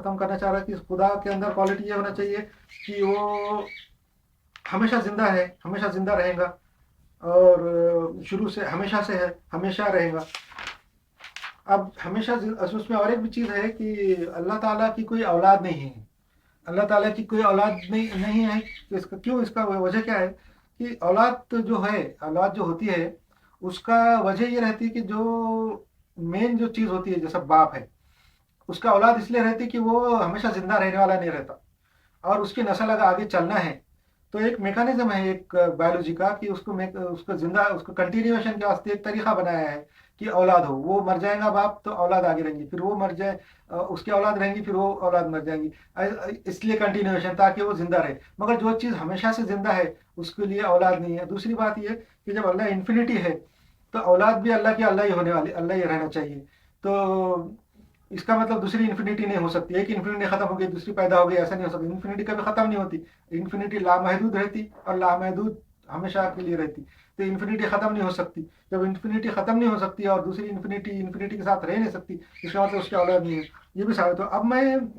खत्म करना चाह रहा है कि खुदा के अंदर क्वालिटी ये होना चाहिए कि वो हमेशा जिंदा है, हमेशा जिंदा रहेगा, और शुरू से हमेशा से है, हमेशा रहेगा। अब हमेशा उसमें और एक भी चीज़ है कि अल्लाह ताला की कोई औलाद नहीं है। अल्लाह ताला की कोई औलाद नहीं है। तो इसका क्यों, इसका वजह क्या है कि औलाद तो जो है, औलाद जो होती है उसका वजह ये रहती है कि जो मेन जो चीज़ होती है, जैसा बाप है, उसका औलाद इसलिए रहती है कि वो हमेशा जिंदा रहने वाला नहीं रहता, और उसकी नस्ल अगर आगे चलना है तो एक मेकानिज्म है एक बायोलॉजी का कि उसको जिंदा, उसको कंटिन्यूएशन के वास्ते एक तरीका बनाया है कि औलाद हो। वो मर जाएगा बाप तो औलाद आगे रहेंगी, फिर वो मर जाए, उसकी औलाद रहेंगी, फिर वो औलाद मर जाएंगी। इसलिए कंटिन्यूएशन, ताकि वो जिंदा रहे। मगर जो चीज़ हमेशा से जिंदा है उसके लिए औलाद नहीं है। दूसरी बात ये कि जब अल्लाह इन्फिनिटी है तो औलाद भी अल्लाह की अल्लाह ही होने वाली, अल्लाह ही रहना चाहिए। तो इसका मतलब दूसरी इन्फिनिटी नहीं हो सकती। एक इन्फिनिटी खत्म हो गई दूसरी पैदा हो गई, ऐसा नहीं हो सकता। इन्फिनिटी कभी खत्म नहीं होती। इन्फिनिटी लामहदूद रहती और लामहदूद हमेशा के लिए रहती। तो इन्फिनिटी खत्म नहीं हो सकती। जब इन्फिनिटी खत्म नहीं हो सकती और दूसरी इन्फिनिटी इन्फिनिटी के साथ रह नहीं सकती, इसका मतलब उसकी औलाद नहीं है। ये भी साबित हो। अब मैं